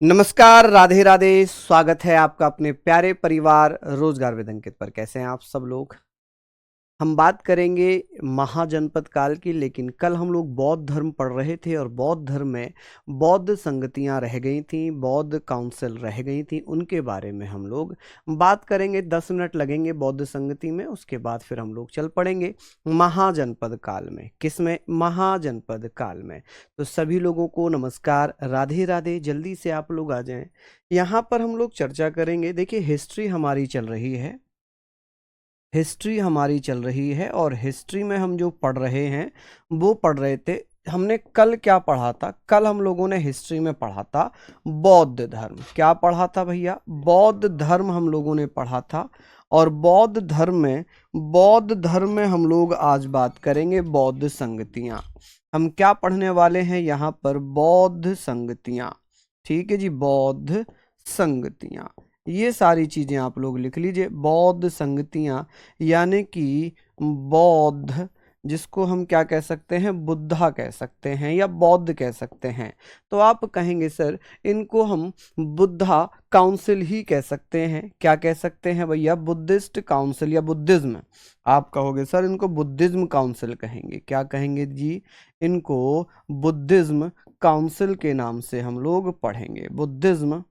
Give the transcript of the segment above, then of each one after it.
नमस्कार, राधे राधे। स्वागत है आपका अपने प्यारे परिवार रोजगार विद अंकित पर। कैसे हैं आप सब लोग? हम बात करेंगे महाजनपद काल की, लेकिन कल हम लोग बौद्ध धर्म पढ़ रहे थे और बौद्ध धर्म में बौद्ध संगतियां रह गई थीं, बौद्ध काउंसिल रह गई थीं, उनके बारे में हम लोग बात करेंगे। 10 मिनट लगेंगे बौद्ध संगति में, उसके बाद फिर हम लोग चल पड़ेंगे महाजनपद काल में। किसमें? महाजनपद काल में। तो सभी लोगों को नमस्कार, राधे राधे। जल्दी से आप लोग आ जाएं। यहाँ पर हम लोग चर्चा करेंगे। देखिए, हिस्ट्री हमारी चल रही है, हिस्ट्री हमारी चल रही है और हिस्ट्री में हम जो पढ़ रहे हैं वो पढ़ रहे थे। हमने कल क्या पढ़ा था? कल हम लोगों ने हिस्ट्री में पढ़ा था बौद्ध धर्म। क्या पढ़ा था भैया? बौद्ध धर्म हम लोगों ने पढ़ा था। और बौद्ध धर्म में हम लोग आज बात करेंगे बौद्ध संगतियां। हम क्या पढ़ने वाले हैं यहाँ पर? बौद्ध संगतियां। ठीक है जी, बौद्ध संगतियां। ये सारी चीजें आप लोग लिख लीजिए। बौद्ध संगतियां यानी कि बौद्ध, जिसको हम क्या कह सकते हैं? बुद्धा कह सकते हैं या बौद्ध कह सकते हैं। तो आप कहेंगे सर इनको हम बुद्धा काउंसिल ही कह सकते हैं। क्या कह सकते हैं भैया? बुद्धिस्ट काउंसिल या बुद्धिज्म। आप कहोगे सर इनको बुद्धिज्म काउंसिल कहेंगे। क्या कहेंगे जी? इनको बुद्धिज्म काउंसिल के नाम से हम लोग पढ़ेंगे, बुद्धिज्म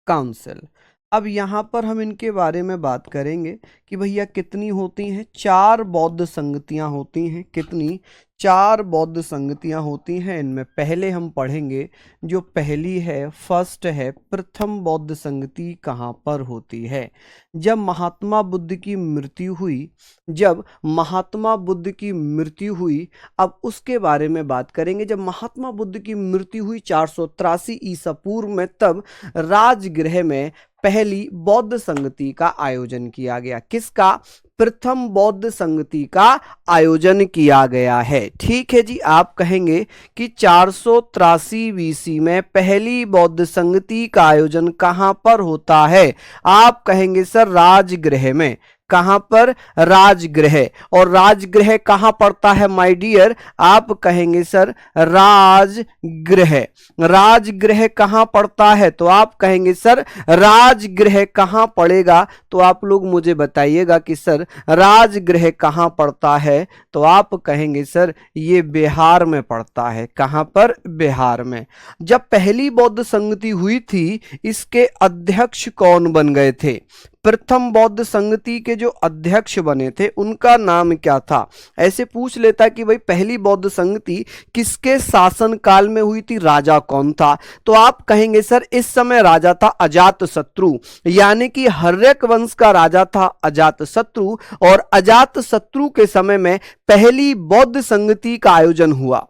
काउंसिल। अब यहाँ पर हम इनके बारे में बात करेंगे कि भैया कितनी होती हैं? 4 बौद्ध संगतियाँ होती हैं। कितनी? 4 बौद्ध संगतियाँ होती हैं। इनमें पहले हम पढ़ेंगे, जो पहली है, फर्स्ट है, प्रथम बौद्ध संगति कहाँ पर होती है? जब महात्मा बुद्ध की मृत्यु हुई, जब महात्मा बुद्ध की मृत्यु हुई, अब उसके बारे में बात करेंगे। जब महात्मा बुद्ध की मृत्यु हुई 483 ईसा पूर्व में, तब राजगृह में पहली बौद्ध संगति का आयोजन किया गया। किसका? प्रथम बौद्ध संगति का आयोजन किया गया है। ठीक है जी। आप कहेंगे कि 483 बीसी में पहली बौद्ध संगति का आयोजन कहां पर होता है? आप कहेंगे सर राजगृह में। कहां पर? राजगृह। और राजगृह कहां पड़ता है माय डियर? आप कहेंगे सर राजगृह। राजगृह कहां पड़ता है? तो आप कहेंगे सर राजगृह कहां पड़ेगा? तो आप लोग मुझे बताइएगा कि सर राजगृह कहां पड़ता है? तो आप कहेंगे सर ये बिहार में पड़ता है। कहां पर? बिहार में। जब पहली बौद्ध संगति हुई थी, इसके अध्यक्ष कौन बन गए थे? प्रथम बौद्ध संगति के जो अध्यक्ष बने थे उनका नाम क्या था? ऐसे पूछ लेता कि भाई पहली बौद्ध संगति किसके शासन काल में हुई थी, राजा कौन था? तो आप कहेंगे सर इस समय राजा था अजातशत्रु, यानी कि हर्यक वंश का राजा था अजातशत्रु। और अजातशत्रु के समय में पहली बौद्ध संगति का आयोजन हुआ।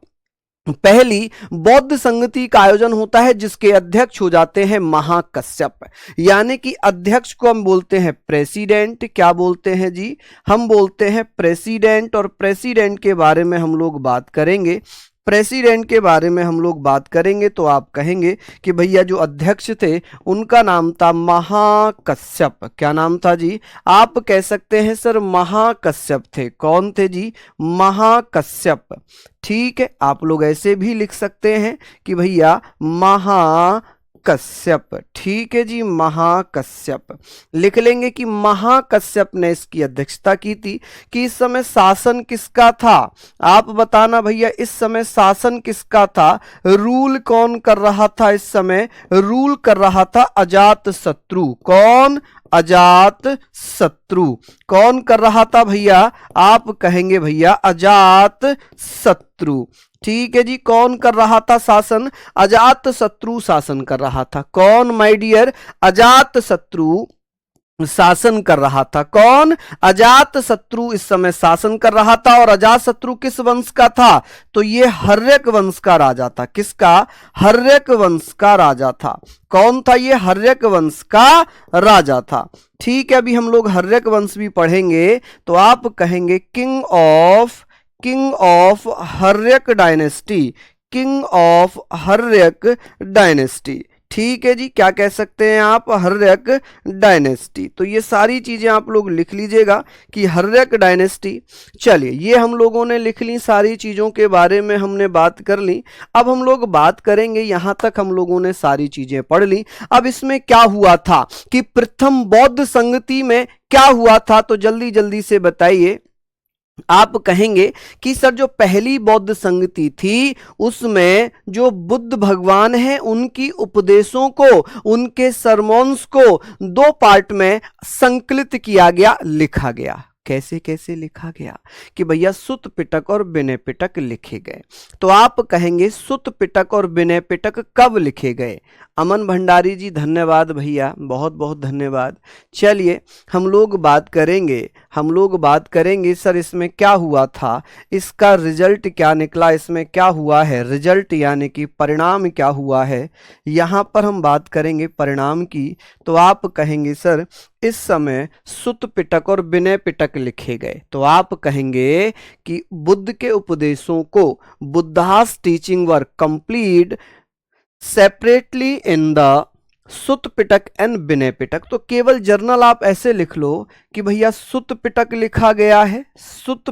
पहली बौद्ध संगति का आयोजन होता है जिसके अध्यक्ष हो जाते हैं महाकश्यप, यानी कि अध्यक्ष को हम बोलते हैं प्रेसिडेंट। क्या बोलते हैं जी? हम बोलते हैं प्रेसिडेंट। और प्रेसिडेंट के बारे में हम लोग बात करेंगे, प्रेसिडेंट के बारे में हम लोग बात करेंगे तो आप कहेंगे कि भैया जो अध्यक्ष थे उनका नाम था महाकश्यप। क्या नाम था जी? आप कह सकते हैं सर महाकश्यप थे। कौन थे जी? महाकश्यप। ठीक है। आप लोग ऐसे भी लिख सकते हैं कि भैया महाकश्यप। ठीक है जी, महाकश्यप लिख लेंगे कि महाकश्यप ने इसकी अध्यक्षता की थी। कि इस समय शासन किसका था? आप बताना भैया इस समय शासन किसका था? रूल कौन कर रहा था? इस समय रूल कर रहा था अजातशत्रु। कौन? अजातशत्रु। कौन कर रहा था भैया? आप कहेंगे भैया अजातशत्रु। ठीक है जी। कौन कर रहा था शासन? अजातशत्रु शासन कर रहा था। कौन माय डियर? अजातशत्रु शासन कर रहा था। कौन? अजातशत्रु इस समय शासन कर रहा था। और अजातशत्रु किस वंश का था? तो ये हर्यक वंश का राजा था। किसका? हर्यक वंश का राजा था। कौन था ये? हर्यक वंश का राजा था। ठीक है। अभी हम लोग हर्यक वंश भी पढ़ेंगे तो आप कहेंगे king of Haryanka dynasty. King of Haryanka dynasty. ठीक है जी, क्या कह सकते हैं आप, हर्यक डायनेस्टी। तो ये सारी चीजें आप लोग लिख लीजिएगा कि हर्यक डायनेस्टी। चलिए, ये हम लोगों ने लिख ली, सारी चीजों के बारे में हमने बात कर ली। अब हम लोग बात करेंगे, यहां तक हम लोगों ने सारी चीजें पढ़ ली। अब इसमें क्या हुआ था कि प्रथम बौद्ध संगति में क्या हुआ था, तो जल्दी जल्दी से बताइए। आप कहेंगे कि सर जो पहली बौद्ध संगति थी उसमें जो बुद्ध भगवान है उनकी उपदेशों को, उनके सरमोन्स को दो पार्ट में संकलित किया गया, लिखा गया। कैसे कैसे लिखा गया कि भैया सुत्त पिटक और विनय पिटक लिखे गए। तो आप कहेंगे सुत्त पिटक और विनय पिटक कब लिखे गए। अमन भंडारी जी धन्यवाद भैया, बहुत बहुत धन्यवाद। चलिए हम लोग बात करेंगे सर इसमें क्या हुआ था, इसका रिजल्ट क्या निकला, इसमें क्या हुआ है, रिजल्ट यानी कि परिणाम क्या हुआ है, यहां पर हम बात करेंगे परिणाम की। तो आप कहेंगे सर इस समय सुत्त पिटक और विनय पिटक लिखे गए। तो आप कहेंगे कि बुद्ध के उपदेशों को, Buddha's teaching were complete separately in the Sutta Pitaka and Vinaya Pitaka. तो केवल जर्नल आप ऐसे लिख लो कि भैया सुत्त पिटक लिखा गया है, सुत्त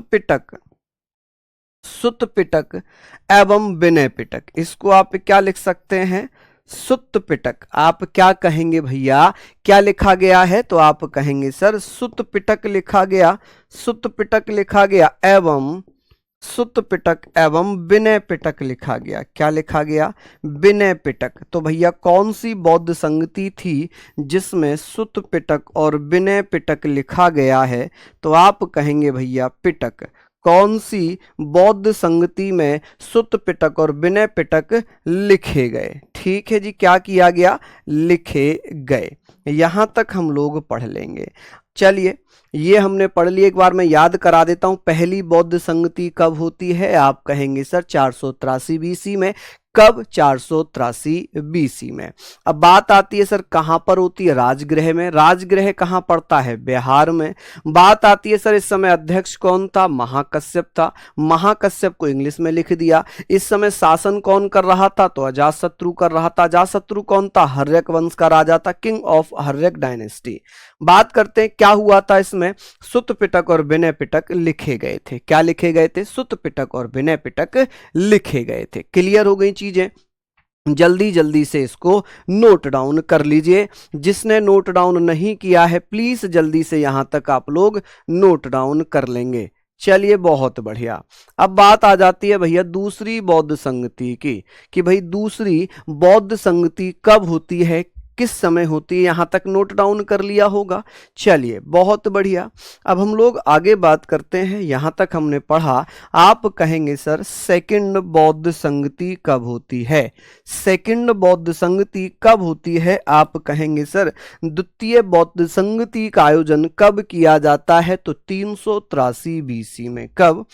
पिटक एवं विनय पिटक। इसको आप क्या लिख सकते हैं, सुत्त पिटक। आप क्या कहेंगे भैया, क्या लिखा गया है, तो आप कहेंगे सर सुत्त पिटक लिखा गया, सुत्त पिटक लिखा गया एवं सुत्त पिटक एवं विनय पिटक लिखा गया। क्या लिखा गया, विनय पिटक। तो भैया कौन सी बौद्ध संगति थी जिसमें सुत्त पिटक और विनय पिटक लिखा गया है, तो आप कहेंगे भैया पिटक। कौन सी बौद्ध संगति में सुत्त पिटक और विनय पिटक लिखे गए। ठीक है जी, क्या किया गया, लिखे गए। यहां तक हम लोग पढ़ लेंगे। चलिए ये हमने पढ़ लिया, एक बार मैं याद करा देता हूं पहली बौद्ध संगति कब होती है। आप कहेंगे सर 483 बीसी में। कब, 483 बीसी में। अब बात आती है सर कहां पर होती है, राजगृह में। राजगृह कहां पड़ता है, बिहार में। बात आती है सर इस समय अध्यक्ष कौन था, महाकश्यप था। महाकश्यप को इंग्लिश में लिख दिया। इस समय शासन कौन कर रहा था, तो अजातशत्रु कर रहा था। अजातशत्रु कौन था, हर्यक वंश का राजा था, किंग ऑफ हर्यक डायनेस्टी। बात करते हैं क्या हुआ था इसमें, सुत्त पिटक और विनय पिटक लिखे गए थे। क्या लिखे गए थे, सुत्त पिटक और विनय पिटक लिखे गए थे। क्लियर हो गई चीजें, जल्दी जल्दी से इसको नोट डाउन कर लीजिए। जिसने नोट डाउन नहीं किया है प्लीज जल्दी से यहां तक आप लोग नोट डाउन कर लेंगे। चलिए बहुत बढ़िया। अब बात आ जाती है भैया दूसरी बौद्ध संगति की, कि भाई दूसरी बौद्ध संगति कब होती है, किस समय होती है, यहां तक नोट डाउन कर लिया होगा। चलिए बहुत बढ़िया। अब हम लोग आगे बात करते हैं, यहां तक हमने पढ़ा। आप कहेंगे सर सेकंड बौद्ध संगति कब होती है, सेकंड बौद्ध संगति कब होती है। आप कहेंगे सर द्वितीय बौद्ध संगति का आयोजन कब किया जाता है, तो 383 बीसी में। कब,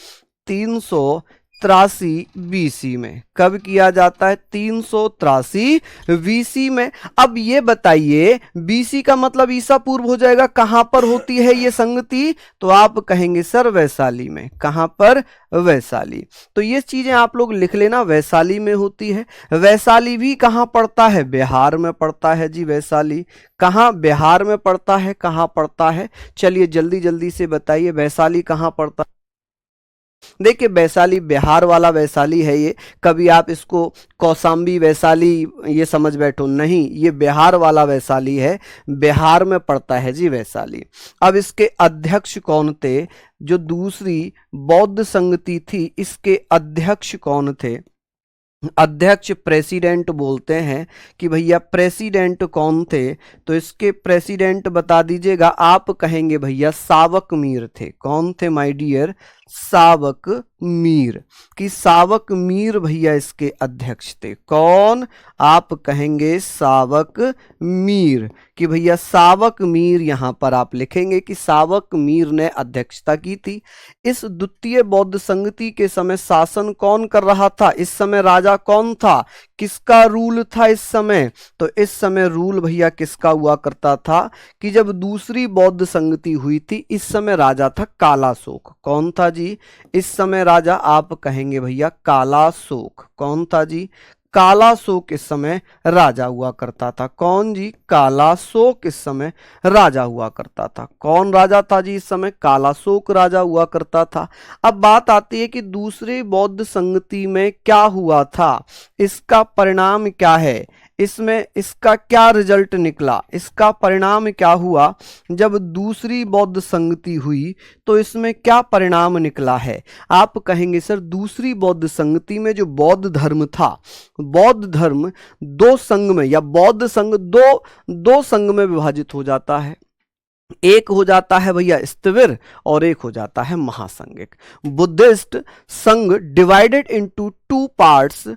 383 बीसी में। कब किया जाता है, 383 बीसी में। अब ये बताइए बीसी का मतलब ईसा पूर्व हो जाएगा, कहां पर होती है ये संगति, तो आप कहेंगे सर वैशाली में। कहां पर, वैशाली। तो ये चीजें आप लोग लिख लेना, वैशाली में होती है। वैशाली भी कहां पड़ता है, बिहार में पड़ता है जी वैशाली। कहां, बिहार में पड़ता है। कहां पड़ता है, चलिए जल्दी जल्दी से बताइए वैशाली कहां पड़ता है। देखिए वैशाली बिहार वाला वैशाली है ये, कभी आप इसको कौशाम्बी वैशाली ये समझ बैठो, नहीं, ये बिहार वाला वैशाली है, बिहार में पड़ता है जी वैशाली। अब इसके अध्यक्ष कौन थे, जो दूसरी बौद्ध संगति थी इसके अध्यक्ष कौन थे, अध्यक्ष प्रेसिडेंट बोलते हैं कि भैया प्रेसिडेंट कौन थे, तो इसके प्रेसिडेंट बता दीजिएगा। आप कहेंगे भैया सावक मीर थे। कौन थे माय डियर, सावक मीर, कि सावक मीर भैया इसके अध्यक्ष थे। कौन, आप कहेंगे सावक मीर, कि भैया सावक मीर यहां पर आप लिखेंगे कि सावक मीर ने अध्यक्षता की थी। इस द्वितीय बौद्ध संगति के समय शासन कौन कर रहा था, इस समय राजा कौन था, किसका रूल था इस समय, तो इस समय रूल भैया किसका हुआ करता था, कि जब दूसरी बौद्ध संगति हुई थी इस समय राजा था कालाशोक। कौन था जी इस समय राजा, आप कहेंगे भैया कालाशोक। कौन था जी, कालाशोक इस समय राजा हुआ करता था। कौन जी? कालाशोक इस समय राजा हुआ करता था। कौन राजा था जी? इस समय कालाशोक राजा हुआ करता था। अब बात आती है कि दूसरे बौद्ध संगति में क्या हुआ था, इसका परिणाम क्या है, इसमें इसका क्या रिजल्ट निकला, इसका परिणाम क्या हुआ। जब दूसरी बौद्ध संगति हुई तो इसमें क्या परिणाम निकला है। आप कहेंगे सर दूसरी बौद्ध संगति में जो बौद्ध धर्म था, बौद्ध धर्म दो संघ में या बौद्ध संघ दो संघ में विभाजित हो जाता है। एक हो जाता है भैया स्थविर और एक हो जाता है Mahasanghika. Buddhist Sangha divided into two parts,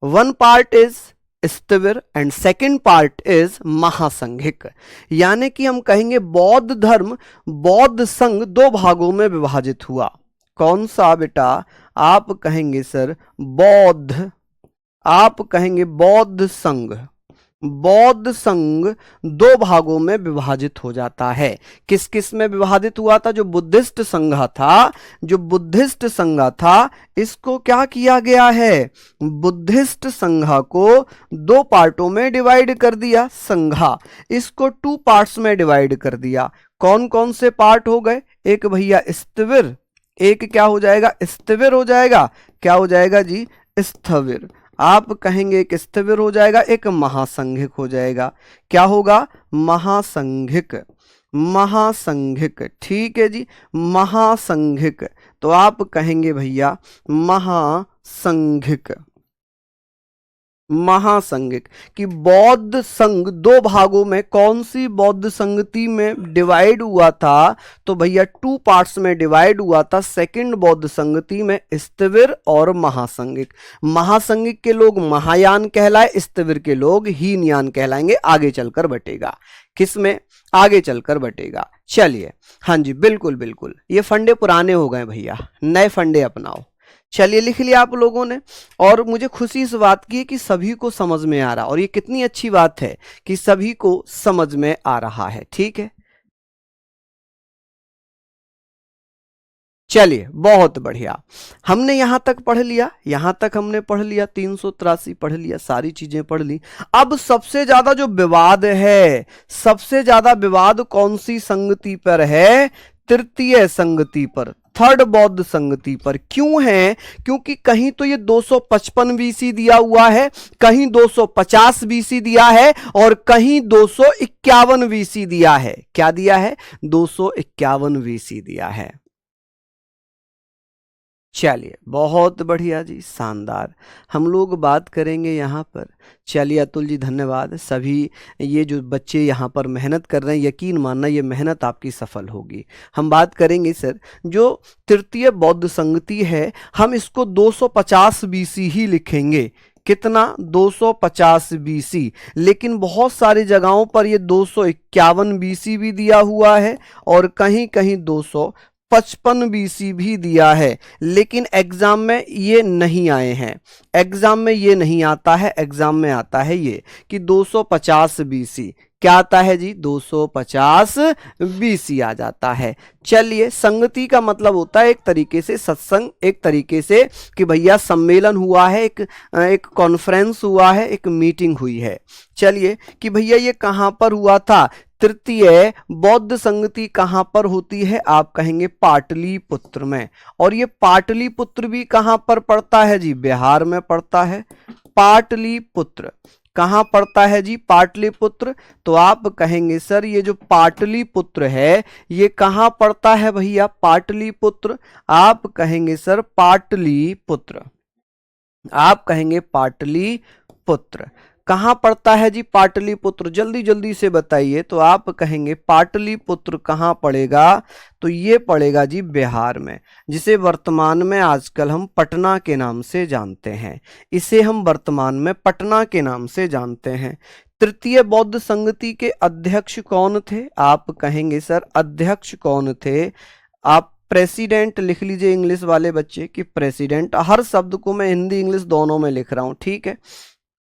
one part is Sthavira and second part is Mahasanghika. यानी कि हम कहेंगे बौद्ध धर्म, बौद्ध संघ दो भागों में विभाजित हुआ। कौन सा बेटा? आप कहेंगे सर बौद्ध, आप कहेंगे बौद्ध संघ। बौद्ध संघ दो भागों में विभाजित हो जाता है। किस किस में विभाजित हुआ था? जो बुद्धिस्ट संघ था, जो बुद्धिस्ट संघ था, इसको क्या किया गया है? बुद्धिस्ट संघ को दो पार्टों में डिवाइड कर दिया। संघा इसको टू पार्ट्स में डिवाइड कर दिया। कौन कौन से पार्ट हो गए? एक भैया स्थविर, एक क्या हो जाएगा? स्थविर हो जाएगा। क्या हो जाएगा जी? स्थविर। आप कहेंगे एक स्थविर हो जाएगा, एक महासंघिक हो जाएगा। क्या होगा? महासंघिक। महासंघिक, ठीक है जी, महासंघिक। तो आप कहेंगे भैया महासंघिक। महासंघिक कि बौद्ध संघ दो भागों में कौन सी बौद्ध संगति में डिवाइड हुआ था? तो भैया टू पार्ट्स में डिवाइड हुआ था। सेकंड बौद्ध संगति में स्थविर और महासंघिक। महासंघिक के लोग महायान कहलाए, स्थविर के लोग हीनयान कहलाएंगे। आगे चलकर बटेगा किसमें? आगे चलकर बटेगा। चलिए, हाँ जी, बिल्कुल बिल्कुल, ये फंडे पुराने हो गए भैया, नए फंडे अपनाओ। चलिए, लिख लिया आप लोगों ने। और मुझे खुशी इस बात की है कि सभी को समझ में आ रहा, और ये कितनी अच्छी बात है कि सभी को समझ में आ रहा है। ठीक है, चलिए, बहुत बढ़िया। हमने यहां तक पढ़ लिया, यहां तक हमने पढ़ लिया, 383 पढ़ लिया, सारी चीजें पढ़ ली। अब सबसे ज्यादा जो विवाद है, सबसे ज्यादा विवाद कौन सी संगति पर है? तृतीय संगति पर, थर्ड बौद्ध संगति पर। क्यों है? क्योंकि कहीं तो ये 255 बीसी दिया हुआ है, कहीं 250 बीसी दिया है, और कहीं 251 बीसी दिया है। क्या दिया है? 251 बीसी दिया है। चलिए, बहुत बढ़िया जी, शानदार। हम लोग बात करेंगे यहाँ पर। चलिए अतुल जी, धन्यवाद। सभी ये जो बच्चे यहाँ पर मेहनत कर रहे हैं, यकीन मानना ये मेहनत आपकी सफल होगी। हम बात करेंगे सर, जो तृतीय बौद्ध संगति है, हम इसको 250 बीसी ही लिखेंगे। कितना? 250 बीसी। लेकिन बहुत सारी जगहों पर ये 251 बीसी भी दिया हुआ है, और कहीं कहीं 255 बीसी भी दिया है। लेकिन एग्जाम में ये नहीं आए हैं, एग्जाम में ये नहीं आता है। एग्जाम में आता है ये कि 250 बीसी। क्या आता है जी? 250 बीसी आ जाता है। चलिए, संगति का मतलब होता है एक तरीके से सत्संग, एक तरीके से कि भैया सम्मेलन हुआ है, एक कॉन्फ्रेंस हुआ है, एक मीटिंग हुई है। चलिए, कि भैया ये कहां पर हुआ था? तृतीय बौद्ध संगति कहां पर होती है? आप कहेंगे पाटलिपुत्र में। और ये पाटलिपुत्र भी कहां पर पड़ता है जी? बिहार में पड़ता है। पाटलिपुत्र कहां पड़ता है जी? पाटलिपुत्र। तो आप कहेंगे सर ये जो पाटलिपुत्र है, ये कहां पड़ता है भैया? पाटलिपुत्र। आप कहेंगे सर पाटलिपुत्र, आप कहेंगे पाटलिपुत्र। कहां पड़ता है जी पाटलिपुत्र? जल्दी जल्दी से बताइए। तो आप कहेंगे पाटलिपुत्र कहां पड़ेगा? तो ये पड़ेगा जी बिहार में, जिसे वर्तमान में आजकल हम पटना के नाम से जानते हैं। इसे हम वर्तमान में पटना के नाम से जानते हैं। तृतीय बौद्ध संगति के अध्यक्ष कौन थे? आप कहेंगे सर अध्यक्ष कौन थे? आप प्रेसिडेंट लिख लीजिए, इंग्लिश वाले बच्चे कि प्रेसिडेंट। हर शब्द को मैं हिंदी इंग्लिश दोनों में लिख रहा हूं, ठीक है,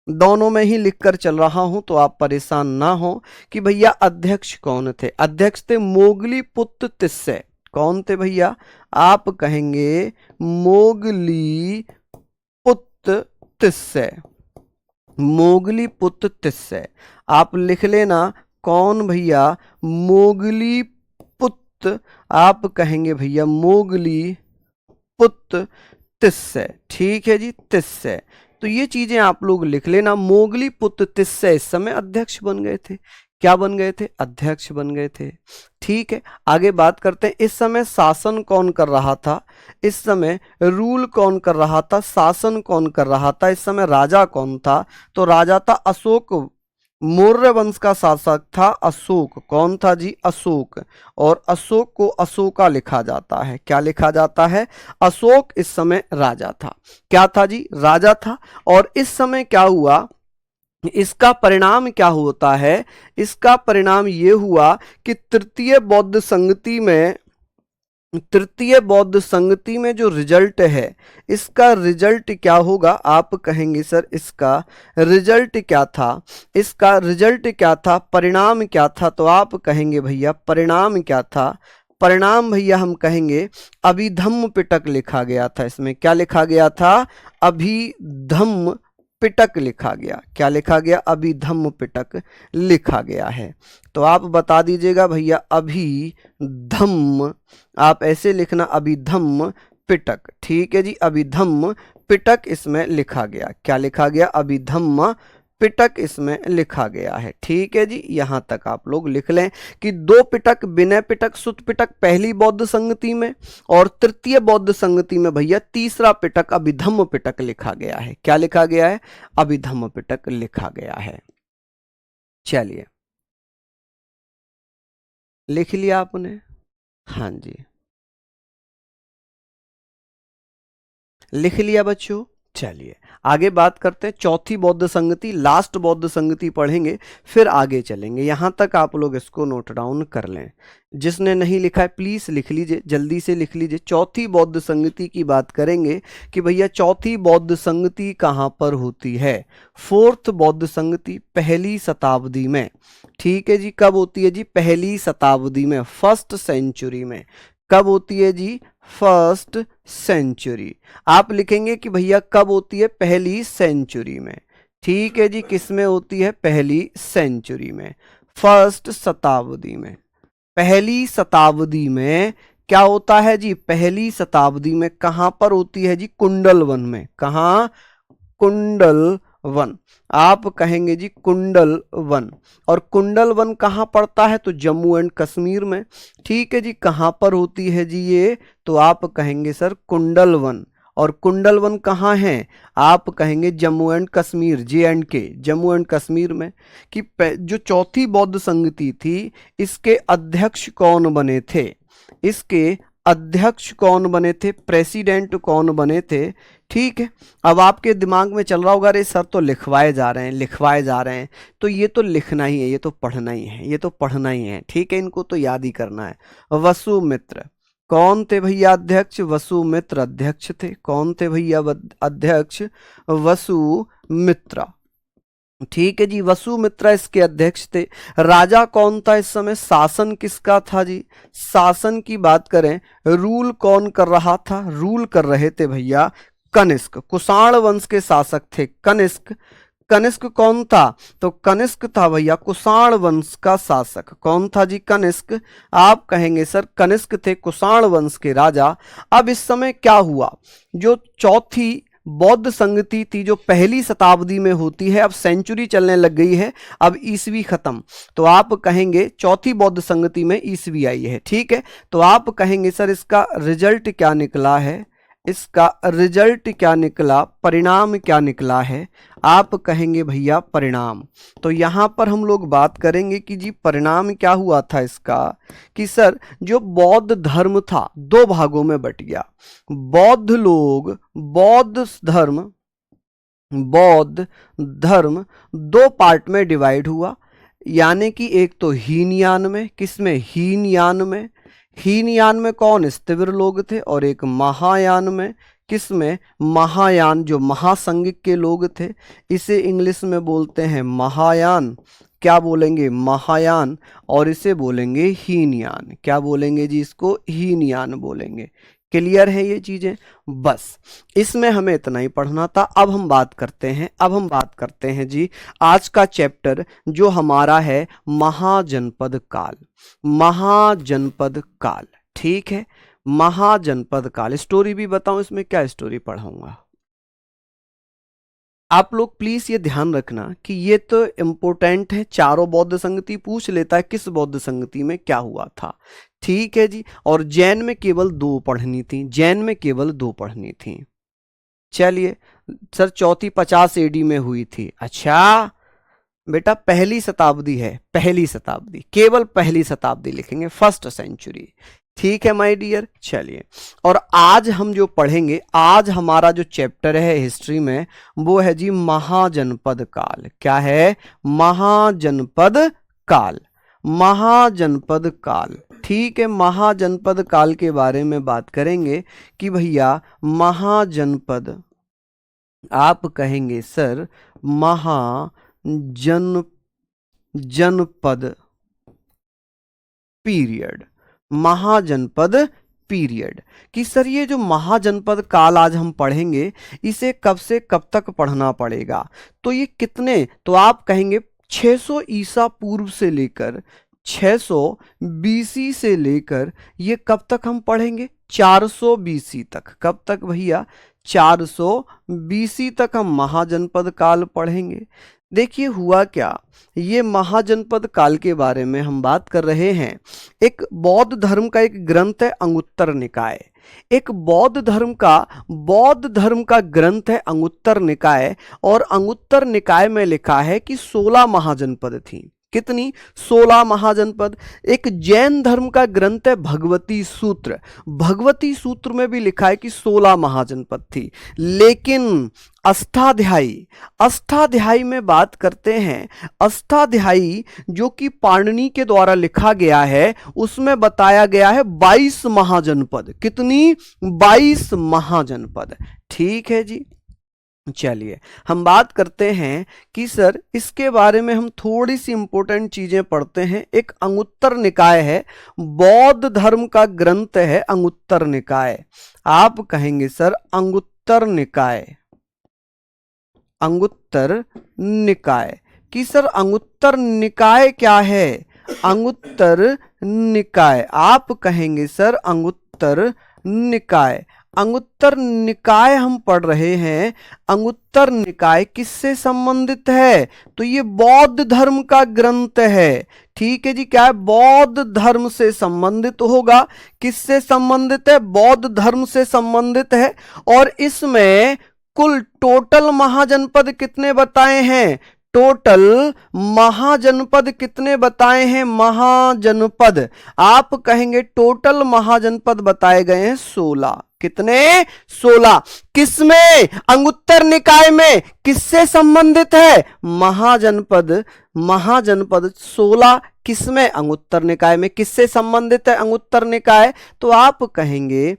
दोनों में ही लिखकर चल रहा हूं, तो आप परेशान ना हो कि भैया अध्यक्ष कौन थे। अध्यक्ष थे मोगली पुत्र तिस्से। कौन थे भैया? आप कहेंगे मोगली पुत्र तिस्से। मोगली पुत्र तिस्सै। आप लिख लेना कौन भैया, मोगली पुत्र, आप कहेंगे भैया मोगली पुत्र तिस्सै। ठीक है जी, तिस्सै। तो ये चीजें आप लोग लिख लेना। मोगली पुत्र तिस्सै इस समय अध्यक्ष बन गए थे। क्या बन गए थे? अध्यक्ष बन गए थे। ठीक है, आगे बात करते हैं। इस समय शासन कौन कर रहा था? इस समय रूल कौन कर रहा था? शासन कौन कर रहा था? इस समय राजा कौन था? तो राजा था अशोक। मौर्य वंश का शासक था अशोक। कौन था जी? अशोक। और अशोक को अशोका लिखा जाता है। क्या लिखा जाता है? अशोक इस समय राजा था। क्या था जी? राजा था। और इस समय क्या हुआ, इसका परिणाम क्या होता है? इसका परिणाम ये हुआ कि तृतीय बौद्ध संगति में जो रिजल्ट है, इसका रिजल्ट क्या होगा? आप कहेंगे सर इसका रिजल्ट क्या था? इसका रिजल्ट क्या था? परिणाम क्या था? तो आप कहेंगे भैया परिणाम क्या था? परिणाम भैया हम कहेंगे अभिधम्म पिटक लिखा गया था। इसमें क्या लिखा गया था? अभिधम्म पिटक लिखा गया। क्या लिखा गया? अभिधम्म पिटक लिखा गया है। तो आप बता दीजिएगा भैया अभिधम्म, आप ऐसे लिखना अभिधम्म पिटक। ठीक है जी, अभिधम्म पिटक इसमें लिखा गया। क्या लिखा गया? अभिधम्म पिटक इसमें लिखा गया है। ठीक है जी, यहां तक आप लोग लिख लें कि दो पिटक, विनय पिटक, सुत पिटक पहली बौद्ध संगति में, और तृतीय बौद्ध संगति में भैया तीसरा पिटक अभिधम्म पिटक लिखा गया है। क्या लिखा गया है? अभिधम्म पिटक लिखा गया है। चलिए, लिख लिया आपने? हाँ जी, लिख लिया बच्चों। चलिए आगे बात करते हैं। चौथी बौद्ध संगति, लास्ट बौद्ध संगति पढ़ेंगे, फिर आगे चलेंगे। यहां तक आप लोग इसको नोट डाउन कर लें। जिसने नहीं लिखा है प्लीज लिख लीजिए, जल्दी से लिख लीजिए। चौथी बौद्ध संगति की बात करेंगे कि भैया चौथी बौद्ध संगति कहां पर होती है? फोर्थ बौद्ध संगति पहली शताब्दी में। ठीक है जी, कब होती है जी? पहली शताब्दी में, फर्स्ट सेंचुरी में। कब होती है जी? First century. आप लिखेंगे कि भैया कब होती है? पहली सेंचुरी में। ठीक है जी, किस में होती है? पहली सेंचुरी में, फर्स्ट शताब्दी में। पहली शताब्दी में क्या होता है जी? पहली शताब्दी में कहां पर होती है जी? कुंडल वन में। कहां? कुंडल वन। आप कहेंगे जी कुंडल वन। और कुंडल वन कहां पड़ता है? तो जम्मू एंड कश्मीर में। ठीक है जी, कहां पर होती है जी ये? तो आप कहेंगे सर कुंडल वन। और कुंडल वन कहाँ है? आप कहेंगे Jammu and Kashmir, JNK, Jammu and Kashmir में। कि जो चौथी बौद्ध संगति थी, इसके अध्यक्ष कौन बने थे? इसके अध्यक्ष कौन बने थे? प्रेसिडेंट कौन बने थे? ठीक है, अब आपके दिमाग में चल रहा होगा अरे सर तो लिखवाए जा रहे हैं, लिखवाए जा रहे हैं। तो ये तो लिखना ही है, ये तो पढ़ना ही है, ये तो पढ़ना ही है। ठीक है, इनको तो याद ही करना है। वसुमित्र कौन थे भैया अध्यक्ष? वसुमित्र अध्यक्ष थे। कौन थे भैया अध्यक्ष? वसुमित्रा। ठीक है जी, वसुमित्रा इसके अध्यक्ष थे। राजा कौन था इस समय? शासन किसका था जी? शासन की बात करें, रूल कौन कर रहा था? रूल कर रहे थे भैया कनिष्क, कुषाण वंश के शासक थे कनिष्क। कनिष्क कौन था? तो कनिष्क था भैया कुषाण वंश का शासक। कौन था जी? कनिष्क। आप कहेंगे सर कनिष्क थे कुषाण वंश के राजा। अब इस समय क्या हुआ? जो चौथी बौद्ध संगति थी, जो पहली शताब्दी में होती है, अब सेंचुरी चलने लग गई है, अब ईसवी खत्म। तो आप कहेंगे चौथी बौद्ध संगति में ईसवी आई है। ठीक है, तो आप कहेंगे सर इसका रिजल्ट क्या निकला है? इसका रिजल्ट क्या निकला? परिणाम क्या निकला है? आप कहेंगे भैया परिणाम। तो यहां पर हम लोग बात करेंगे कि जी परिणाम क्या हुआ था इसका, कि सर जो बौद्ध धर्म था दो भागों में बट गया। बौद्ध लोग, बौद्ध धर्म दो पार्ट में डिवाइड हुआ। यानी कि एक तो हीनयान में, किसमें? हीनयान में। हीनयान में कौन? स्थिविर लोग थे। और एक महायान में, किसमें? महायान, जो महासंगिक के लोग थे। इसे इंग्लिश में बोलते हैं महायान। क्या बोलेंगे? महायान। और इसे बोलेंगे हीनयान। क्या बोलेंगे जी? इसको हीनयान बोलेंगे। क्लियर है ये चीजें? बस इसमें हमें इतना ही पढ़ना था। अब हम बात करते हैं जी आज का चैप्टर जो हमारा है महाजनपद काल। महाजनपद काल, ठीक है, महाजनपद काल। स्टोरी भी बताऊं इसमें, क्या स्टोरी पढ़ाऊंगा? आप लोग प्लीज ये ध्यान रखना कि ये तो इंपॉर्टेंट है, चारों बौद्ध संगति पूछ लेता है किस बौद्ध संगति में क्या हुआ था, ठीक है जी। और जैन में केवल 2 पढ़नी थी, जैन में केवल 2 पढ़नी थी। चलिए सर, चौथी 50 एडी में हुई थी। अच्छा बेटा, पहली शताब्दी है, पहली शताब्दी, केवल पहली शताब्दी लिखेंगे, फर्स्ट सेंचुरी, ठीक है माय डियर। चलिए, और आज हम जो पढ़ेंगे, आज हमारा जो चैप्टर है हिस्ट्री में वो है जी महाजनपद काल। क्या है? महाजनपद काल, महाजनपद काल, ठीक है। महाजनपद काल के बारे में बात करेंगे कि भैया महाजनपद, आप कहेंगे सर जनपद पीरियड, महाजनपद पीरियड, कि सर ये जो महाजनपद काल आज हम पढ़ेंगे इसे कब से कब तक पढ़ना पड़ेगा? तो ये कितने, तो आप कहेंगे 600 ईसा पूर्व से लेकर 600 बीसी से लेकर ये कब तक हम पढ़ेंगे? 400 बीसी तक। कब तक भैया? 400 बीसी तक हम महाजनपद काल पढ़ेंगे। देखिए हुआ क्या, ये महाजनपद काल के बारे में हम बात कर रहे हैं। एक बौद्ध धर्म का एक ग्रंथ है अंगुत्तर निकाय, एक बौद्ध धर्म का ग्रंथ है अंगुत्तर निकाय, और अंगुत्तर निकाय में लिखा है कि 16 महाजनपद थी। कितनी? 16 महाजनपद। एक जैन धर्म का ग्रंथ है भगवती सूत्र, भगवती सूत्र में भी लिखा है कि 16 महाजनपद थी। लेकिन अष्टाध्यायी में बात करते हैं, अष्टाध्यायी जो कि पाणिनि के द्वारा लिखा गया है उसमें बताया गया है 22 महाजनपद। कितनी? 22 महाजनपद, ठीक है जी। चलिए हम बात करते हैं कि सर इसके बारे में हम थोड़ी सी इंपॉर्टेंट चीजें पढ़ते हैं। एक अंगुत्तर निकाय है, बौद्ध धर्म का ग्रंथ है अंगुत्तर निकाय। आप कहेंगे सर अंगुत्तर निकाय, अंगुत्तर निकाय, कि सर अंगुत्तर निकाय क्या है? अंगुत्तर निकाय, आप कहेंगे सर अंगुत्तर निकाय, अंगुत्तर निकाय हम पढ़ रहे हैं। अंगुत्तर निकाय किससे संबंधित है? तो ये बौद्ध धर्म का ग्रंथ है, ठीक है जी। क्या है? बौद्ध धर्म से संबंधित होगा। किससे संबंधित है? बौद्ध धर्म से संबंधित है। और इसमें कुल टोटल महाजनपद कितने बताए हैं? टोटल महाजनपद कितने बताए हैं? महाजनपद आप कहेंगे टोटल महाजनपद बताए गए हैं 16। कितने? 16। किसमें? अंगुत्तर निकाय में। किससे संबंधित है? महाजनपद, महाजनपद 16 किसमें? अंगुत्तर निकाय में। किससे संबंधित है अंगुत्तर निकाय? तो आप कहेंगे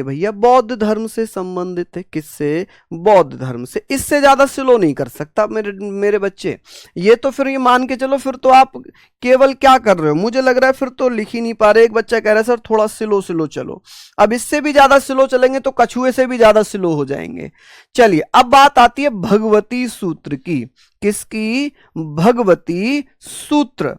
भैया बौद्ध धर्म से संबंधित है। किससे? बौद्ध धर्म से। इससे ज्यादा स्लो नहीं कर सकता मेरे बच्चे। ये तो फिर ये मान के चलो, फिर तो आप केवल क्या कर रहे हो, मुझे लग रहा है फिर तो लिख ही नहीं पा रहे। एक बच्चा कह रहा है सर थोड़ा स्लो चलो। अब इससे भी ज्यादा स्लो चलेंगे तो कछुए से भी ज्यादा स्लो हो जाएंगे। चलिए अब बात आती है भगवती सूत्र की। किसकी? भगवती सूत्र।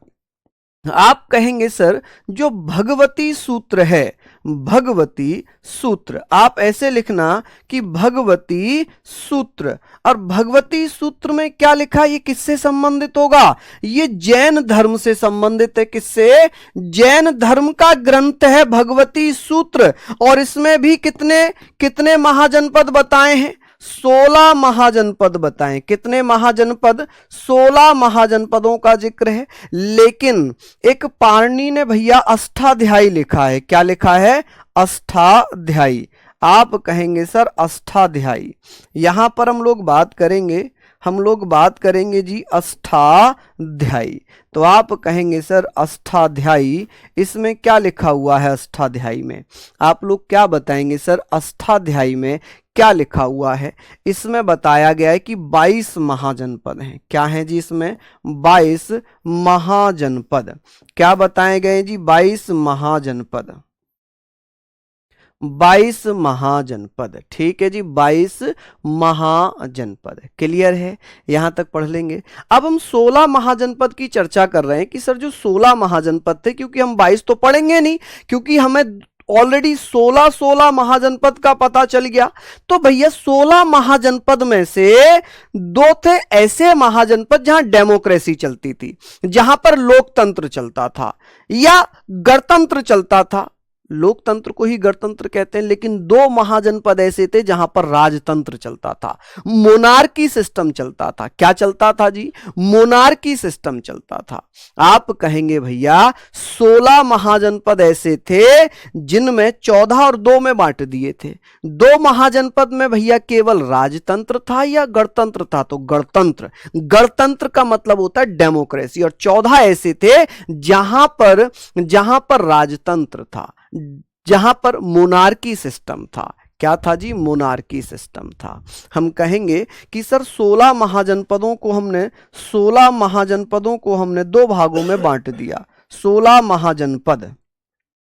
आप कहेंगे सर जो भगवती सूत्र है, भगवती सूत्र, आप ऐसे लिखना कि भगवती सूत्र। और भगवती सूत्र में क्या लिखा? ये किससे संबंधित होगा? ये जैन धर्म से संबंधित है। किससे? जैन धर्म का ग्रंथ है भगवती सूत्र। और इसमें भी कितने महाजनपद बताए हैं? 16 महाजनपद बताएं। कितने महाजनपद? 16 महाजनपदों का जिक्र है। लेकिन एक पाणिनि ने भैया अष्टाध्यायी लिखा है। क्या लिखा है? अष्टाध्यायी। आप कहेंगे सर अष्टाध्यायी। यहां पर हम लोग बात करेंगे जी अष्टाध्यायी। तो आप कहेंगे सर अष्टाध्यायी, इसमें क्या लिखा हुआ है? अष्टाध्यायी में आप लोग क्या बताएंगे सर? अष्टाध्यायी में क्या लिखा हुआ है? इसमें बताया गया है कि 22 महाजनपद हैं। क्या है जी? इसमें 22 महाजनपद। क्या बताए गए जी? 22 महाजनपद। 22 महाजनपद। ठीक है जी, 22 महाजनपद। क्लियर है, यहां तक पढ़ लेंगे। अब हम 16 महाजनपद की चर्चा कर रहे हैं कि सर जो 16 महाजनपद थे, क्योंकि हम 22 तो पढ़ेंगे नहीं, क्योंकि हमें ऑलरेडी 16 महाजनपद का पता चल गया। तो भैया 16 महाजनपद में से दो थे ऐसे महाजनपद जहां डेमोक्रेसी चलती थी, जहां पर लोकतंत्र चलता था या गणतंत्र चलता था। लोकतंत्र को ही गणतंत्र कहते हैं, लेकिन दो महाजनपद ऐसे थे जहां पर राजतंत्र चलता था, मोनार्की सिस्टम चलता था। क्या चलता था जी? मोनार्की सिस्टम चलता था। आप कहेंगे भैया 16 महाजनपद ऐसे थे जिनमें 14 और 2 में बांट दिए थे। 2 महाजनपद में भैया केवल राजतंत्र था या गणतंत्र था? तो गणतंत्र। गणतंत्र का मतलब होता है डेमोक्रेसी। और 14 ऐसे थे जहां पर राजतंत्र था, जहां पर मोनार्की सिस्टम था। क्या था जी? मोनार्की सिस्टम था। हम कहेंगे कि सर 16 महाजनपदों को हमने दो भागों में बांट दिया। 16 महाजनपद,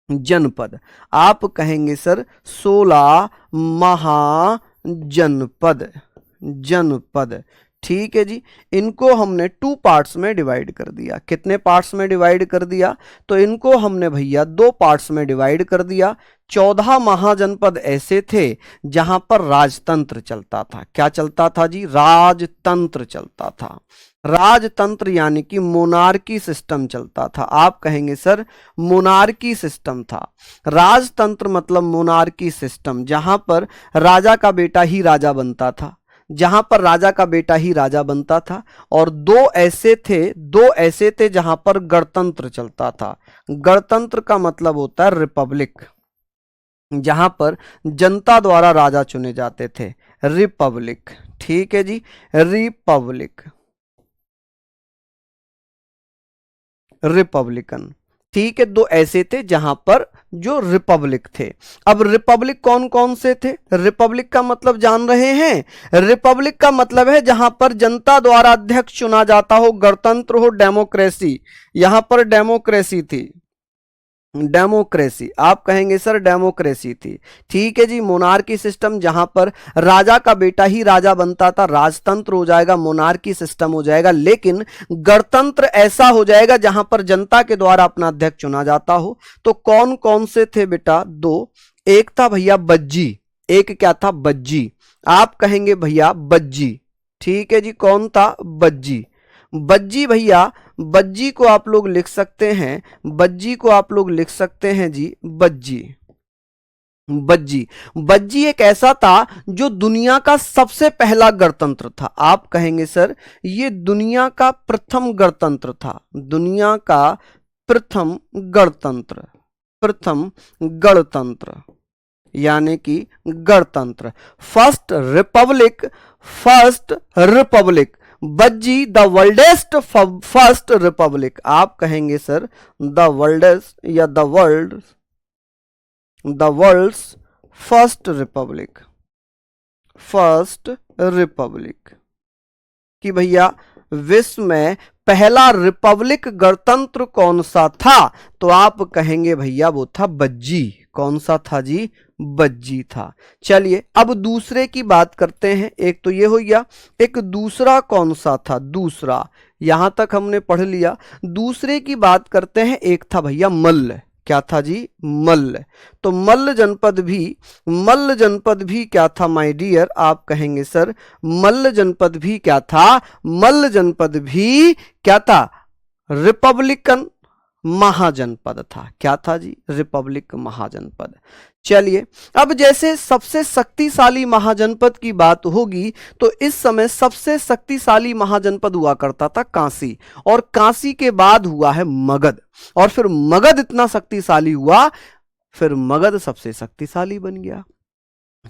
जनपद। आप कहेंगे सर 16 महाजनपद, जनपद। ठीक है जी, इनको हमने 2 पार्ट्स में डिवाइड कर दिया। कितने पार्ट्स में डिवाइड कर दिया? तो इनको हमने भैया 2 पार्ट्स में डिवाइड कर दिया। 14 महाजनपद ऐसे थे जहां पर राजतंत्र चलता था। क्या चलता था जी? राजतंत्र चलता था। राजतंत्र यानी कि मोनार्की सिस्टम चलता था। आप कहेंगे सर मोनार्की सिस्टम था। राजतंत्र मतलब मोनार्की सिस्टम, जहां पर राजा का बेटा ही राजा बनता था, जहां पर राजा का बेटा ही राजा बनता था। और दो ऐसे थे जहां पर गणतंत्र चलता था। गणतंत्र का मतलब होता है रिपब्लिक, जहां पर जनता द्वारा राजा चुने जाते थे। रिपब्लिक। ठीक है जी, रिपब्लिक, रिपब्लिकन। ठीक है, दो ऐसे थे जहां पर जो रिपब्लिक थे। अब रिपब्लिक कौन कौन से थे? रिपब्लिक का मतलब जान रहे हैं? रिपब्लिक का मतलब है जहां पर जनता द्वारा अध्यक्ष चुना जाता हो, गणतंत्र हो, डेमोक्रेसी। यहां पर डेमोक्रेसी थी। डेमोक्रेसी, आप कहेंगे सर डेमोक्रेसी थी। ठीक है जी, मोनार्की सिस्टम जहां पर राजा का बेटा ही राजा बनता था, राजतंत्र हो जाएगा, मोनार्की सिस्टम हो जाएगा। लेकिन गणतंत्र ऐसा हो जाएगा जहां पर जनता के द्वारा अपना अध्यक्ष चुना जाता हो। तो कौन कौन से थे बेटा? 2। एक था भैया बज्जी, एक क्या था? बज्जी। आप कहेंगे भैया बज्जी। ठीक है जी, कौन था? बज्जी। बज्जी भैया, बज्जी को आप लोग लिख सकते हैं, बज्जी को आप लोग लिख सकते हैं जी बज्जी। बज्जी, बज्जी एक ऐसा था जो दुनिया का सबसे पहला गणतंत्र था। आप कहेंगे सर ये दुनिया का प्रथम गणतंत्र था। दुनिया का प्रथम गणतंत्र, प्रथम गणतंत्र यानी कि गणतंत्र। First republic, first republic. Vajji the worldest first republic. आप कहेंगे सर द वर्ल्डेस्ट या the world's first republic, first republic. कि भैया विश्व में पहला रिपब्लिक गणतंत्र कौन सा था? तो आप कहेंगे भैया वो था बज्जी। कौन सा था जी? बज्जी था। चलिए अब दूसरे की बात करते हैं। एक तो ये हो गया, एक दूसरा कौन सा था? दूसरा, यहां तक हमने पढ़ लिया। दूसरे की बात करते हैं। एक था भैया मल्ल। क्या था जी? मल्ल। तो मल्ल जनपद भी क्या था माय डियर? आप कहेंगे सर मल्ल जनपद भी क्या था? मल्ल जनपद भी क्या था? रिपब्लिकन महाजनपद था। क्या था जी? रिपब्लिक महाजनपद। चलिए अब जैसे सबसे शक्तिशाली महाजनपद की बात होगी तो इस समय सबसे शक्तिशाली महाजनपद हुआ करता था काशी, और काशी के बाद हुआ है मगध, और फिर मगध इतना शक्तिशाली हुआ, फिर मगध सबसे शक्तिशाली बन गया।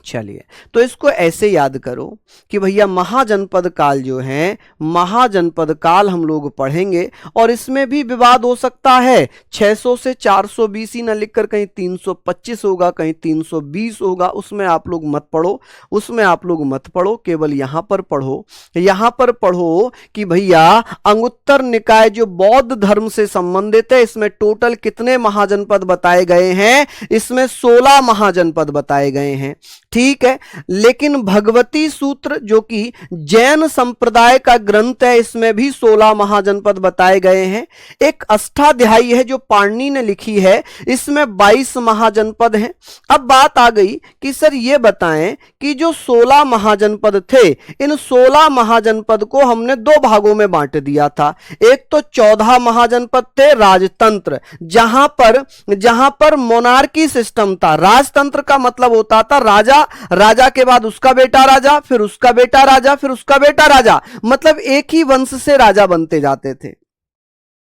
चलिए, तो इसको ऐसे याद करो कि भैया महाजनपद काल जो है, महाजनपद काल हम लोग पढ़ेंगे और इसमें भी विवाद हो सकता है। 600 से 400 बीसी ना लिखकर कहीं 325 होगा, कहीं 320 होगा, उसमें आप लोग मत पढ़ो, उसमें आप लोग मत पढ़ो, केवल यहां पर पढ़ो, यहां पर पढ़ो कि भैया अंगुत्तर निकाय जो बौद्ध धर्म से संबंधित है, इसमें टोटल कितने महाजनपद बताए गए हैं? इसमें 16 महाजनपद बताए गए हैं, ठीक है। लेकिन भगवती सूत्र जो कि जैन संप्रदाय का ग्रंथ है, इसमें भी 16 महाजनपद बताए गए हैं। एक अष्टाध्यायी है जो पाणिनि ने लिखी है, इसमें 22 महाजनपद हैं। अब बात आ गई कि सर ये बताएं कि जो 16 महाजनपद थे, इन 16 महाजनपद को हमने दो भागों में बांट दिया था। एक तो 14 महाजनपद थे राजतंत्र, जहां पर मोनार्की सिस्टम था। राजतंत्र का मतलब होता था राजा, राजा के बाद उसका बेटा राजा, फिर उसका बेटा राजा, फिर उसका बेटा राजा, मतलब एक ही वंश से राजा बनते जाते थे।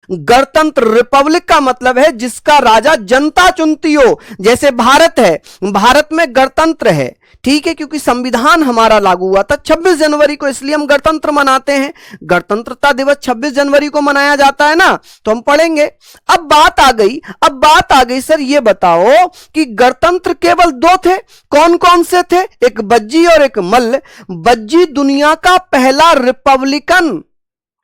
गणतंत्र रिपब्लिक का मतलब है जिसका राजा जनता चुनती हो, जैसे भारत है, भारत में गणतंत्र है, ठीक है, क्योंकि संविधान हमारा लागू हुआ था 26 जनवरी को, इसलिए हम गणतंत्र मनाते हैं। गणतंत्रता दिवस 26 जनवरी को मनाया जाता है ना, तो हम पढ़ेंगे। अब बात आ गई सर ये बताओ कि गणतंत्र केवल दो थे, कौन कौन से थे? एक बज्जी और एक मल्ल। बज्जी दुनिया का पहला रिपब्लिकन,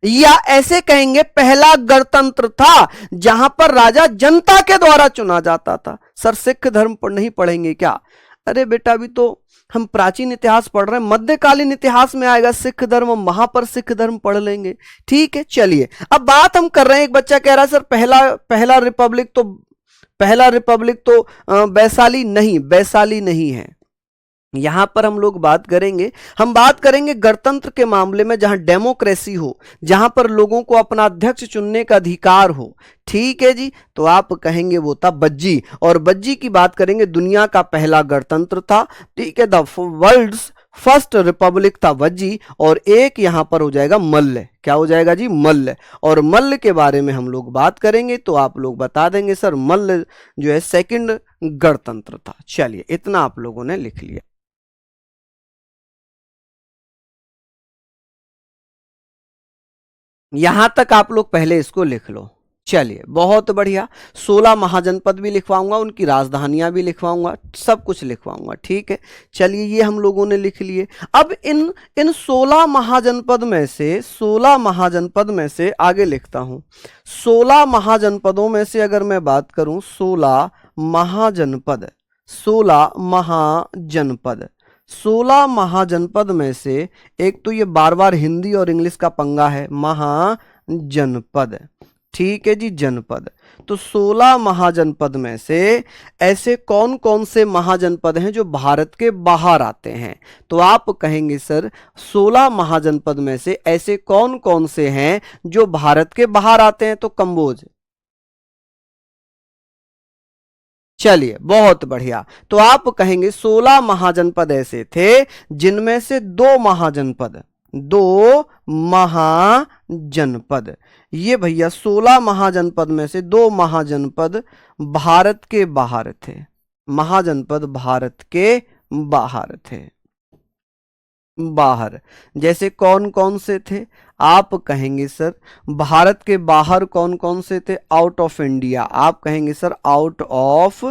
या ऐसे कहेंगे पहला गणतंत्र था जहां पर राजा जनता के द्वारा चुना जाता था। सर सिख धर्म पर नहीं पढ़ेंगे क्या? अरे बेटा अभी तो हम प्राचीन इतिहास पढ़ रहे हैं, मध्यकालीन इतिहास में आएगा सिख धर्म, हम वहां पर सिख धर्म पढ़ लेंगे, ठीक है। चलिए अब बात हम कर रहे हैं, एक बच्चा कह रहा है सर पहला रिपब्लिक तो वैशाली नहीं है। यहां पर हम लोग बात करेंगे गणतंत्र के मामले में, जहां डेमोक्रेसी हो, जहां पर लोगों को अपना अध्यक्ष चुनने का अधिकार हो, ठीक है जी। तो आप कहेंगे वो था बज्जी, और बज्जी की बात करेंगे, दुनिया का पहला गणतंत्र था, ठीक है, द वर्ल्ड्स फर्स्ट रिपब्लिक था बज्जी। और एक यहां पर हो जाएगा मल्ल, क्या हो जाएगा जी? मल्ल। और मल्ल के बारे में हम लोग बात करेंगे तो आप लोग बता देंगे सर मल्ल जो है सेकंड गणतंत्र था। चलिए इतना आप लोगों ने लिख लिया। यहां तक आप लोग पहले इसको लिख लो। चलिए बहुत बढ़िया, 16 महाजनपद भी लिखवाऊंगा, उनकी राजधानियां भी लिखवाऊंगा, सब कुछ लिखवाऊंगा, ठीक है। चलिए ये हम लोगों ने लिख लिए। अब इन 16 महाजनपद में से आगे लिखता हूं। 16 महाजनपदों में से अगर मैं बात करूं, 16 महाजनपद 16 महाजनपद में से, एक तो ये बार बार हिंदी और इंग्लिश का पंगा है, महाजनपद, ठीक है जी, जनपद। तो 16 महाजनपद में से ऐसे कौन कौन से महाजनपद हैं जो भारत के बाहर आते हैं? तो आप कहेंगे सर 16 महाजनपद में से ऐसे कौन कौन से हैं जो भारत के बाहर आते हैं? तो कंबोज। चलिए बहुत बढ़िया, तो आप कहेंगे 16 महाजनपद ऐसे थे जिनमें से दो महाजनपद, ये भैया 16 महाजनपद में से दो महाजनपद भारत के बाहर थे, महाजनपद भारत के बाहर। जैसे कौन कौन से थे? आप कहेंगे सर भारत के बाहर कौन कौन से थे? आउट ऑफ इंडिया, आप कहेंगे सर आउट ऑफ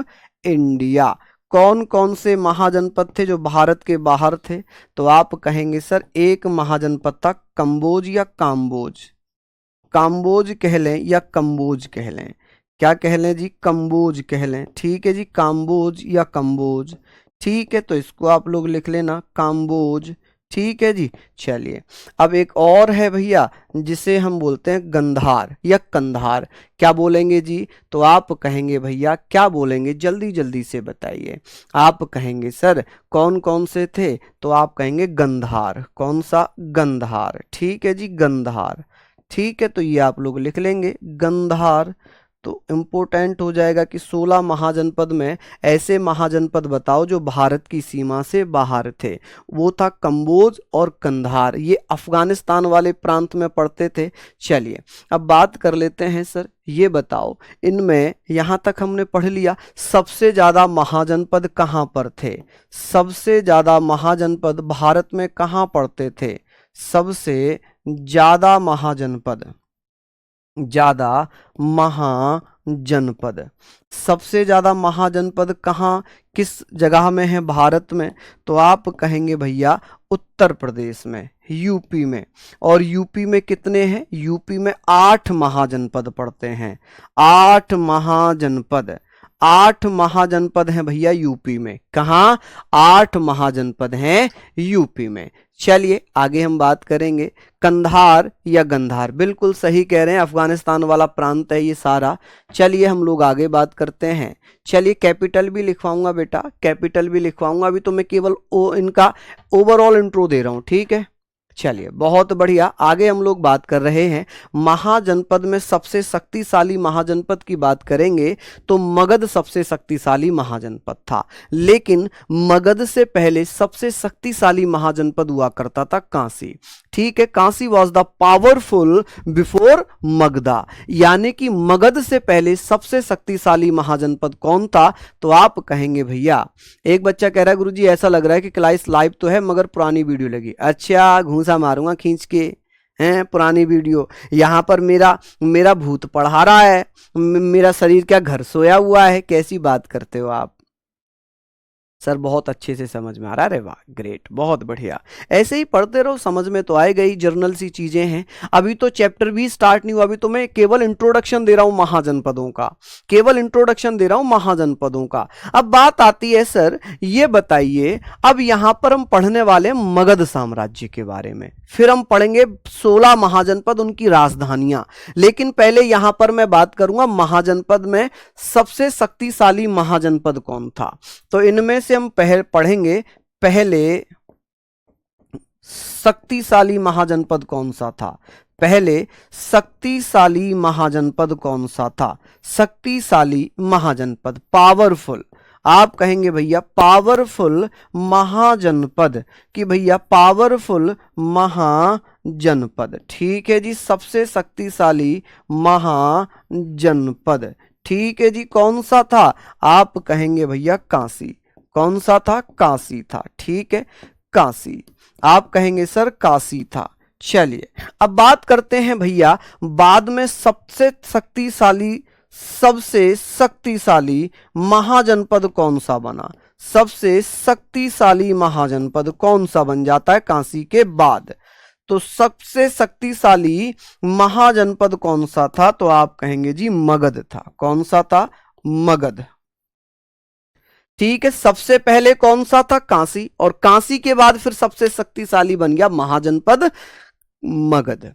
इंडिया। कौन कौन से महाजनपद थे जो भारत के बाहर थे? तो आप कहेंगे सर एक महाजनपद था कंबोज या काम्बोज, काम्बोज कह लें या कंबोज कह लें, क्या कह लें जी? कंबोज कह लें, ठीक है जी, काम्बोज या कंबोज, ठीक है। तो इसको आप लोग लिख लेना काम्बोज, ठीक है जी। चलिए अब एक और है भैया जिसे हम बोलते हैं गंधार या कंधार, क्या बोलेंगे जी? तो आप कहेंगे भैया क्या बोलेंगे? जल्दी जल्दी से बताइए। आप कहेंगे सर कौन कौन से थे? तो आप कहेंगे गंधार, कौन सा? गंधार, ठीक है जी, गंधार, ठीक है। तो ये आप लोग लिख लेंगे गंधार। तो इम्पोर्टेंट हो जाएगा कि 16 महाजनपद में ऐसे महाजनपद बताओ जो भारत की सीमा से बाहर थे। वो था कंबोज और कंधार, ये अफगानिस्तान वाले प्रांत में पड़ते थे। चलिए अब बात कर लेते हैं सर, ये बताओ इनमें यहां तक हमने पढ़ लिया सबसे ज्यादा महाजनपद कहां पर थे। सबसे ज्यादा महाजनपद भारत में कहां पड़ते थे। सबसे ज्यादा महाजनपद, ज्यादा महाजनपद, सबसे ज्यादा महाजनपद कहाँ किस जगह में है भारत में, तो आप कहेंगे भैया उत्तर प्रदेश में, यूपी में। और यूपी में कितने हैं, यूपी में 8 महाजनपद पड़ते हैं। 8 महाजनपद, 8 महाजनपद हैं भैया यूपी में। कहाँ, 8 महाजनपद हैं यूपी में। चलिए आगे हम बात करेंगे कंधार या गंधार, बिल्कुल सही कह रहे हैं, अफगानिस्तान वाला प्रांत है ये सारा। चलिए हम लोग आगे बात करते हैं। चलिए कैपिटल भी लिखवाऊंगा बेटा, कैपिटल भी लिखवाऊंगा, अभी तो मैं केवल इनका ओवरऑल इंट्रो दे रहा हूं, ठीक है। चलिए बहुत बढ़िया, आगे हम लोग बात कर रहे हैं महाजनपद में सबसे शक्तिशाली महाजनपद की बात करेंगे तो मगध सबसे शक्तिशाली महाजनपद था। लेकिन मगध से पहले सबसे शक्तिशाली महाजनपद हुआ करता था काशी, ठीक है। Kashi was the powerful before Magadha, यानी कि मगध से पहले सबसे शक्तिशाली महाजनपद कौन था, तो आप कहेंगे भैया, एक बच्चा कह रहा है गुरुजी ऐसा लग रहा है कि क्लास लाइव तो है मगर पुरानी वीडियो लगी। अच्छा, घूंसा मारूंगा खींच के, हैं पुरानी वीडियो। यहां पर मेरा भूत पढ़ा रहा है, मेरा शरीर क्या घर सोया हुआ है, कैसी बात करते हो आप सर, बहुत अच्छे से समझ में आ रहा है। अरे वाह ग्रेट, बहुत बढ़िया, ऐसे ही पढ़ते रहो, समझ में तो आएगा ही, जर्नल सी चीजें हैं। अभी तो चैप्टर भी स्टार्ट नहीं हुआ, अभी तो मैं केवल इंट्रोडक्शन दे रहा हूं महाजनपदों का, केवल इंट्रोडक्शन दे रहा हूं महाजनपदों का। अब बात आती है सर, ये बताइए, अब यहां पर हम पढ़ने वाले मगध साम्राज्य के बारे में, फिर हम पढ़ेंगे 16 महाजनपद, उनकी राजधानियां। लेकिन पहले यहां पर मैं बात करूंगा महाजनपद में सबसे शक्तिशाली महाजनपद कौन था। तो इनमें से हम पढ़ेंगे पहले शक्तिशाली महाजनपद कौन सा था। पहले शक्तिशाली महाजनपद कौन सा था, शक्तिशाली महाजनपद, पावरफुल, आप कहेंगे भैया पावरफुल महाजनपद, कि भैया पावरफुल महाजनपद, ठीक है जी। सबसे शक्तिशाली महाजनपद, ठीक है जी, कौन सा था, आप कहेंगे भैया काशी। कौन सा था, काशी था, ठीक है, काशी, आप कहेंगे सर काशी था। चलिए अब बात करते हैं भैया, बाद में सबसे शक्तिशाली महाजनपद कौन सा बना, सबसे शक्तिशाली महाजनपद कौन सा बन जाता है काशी के बाद। तो सबसे शक्तिशाली महाजनपद कौन सा था, तो आप कहेंगे जी मगध था। कौन सा था, मगध, ठीक है। सबसे पहले कौन सा था, काशी, और काशी के बाद फिर सबसे शक्तिशाली बन गया महाजनपद मगध।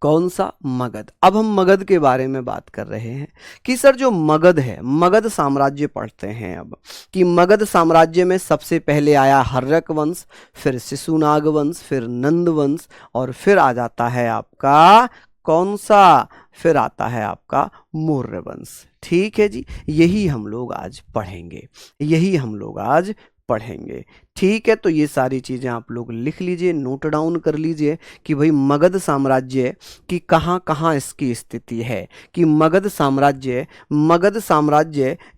कौन सा, मगध। अब हम मगध के बारे में बात कर रहे हैं कि सर जो मगध है, मगध साम्राज्य पढ़ते हैं अब, कि मगध साम्राज्य में सबसे पहले आया हर्यक वंश, फिर शिशुनाग वंश, फिर नंद वंश, और फिर आ जाता है आपका कौन सा, फिर आता है आपका मौर्य वंश, ठीक है जी। यही हम लोग आज पढ़ेंगे, यही हम लोग आज पढ़ेंगे, ठीक है। तो ये सारी चीजें आप लोग लिख लीजिए, नोट डाउन कर लीजिए कि भाई मगध साम्राज्य की कहाँ कहाँ इसकी स्थिति है, कि मगध साम्राज्य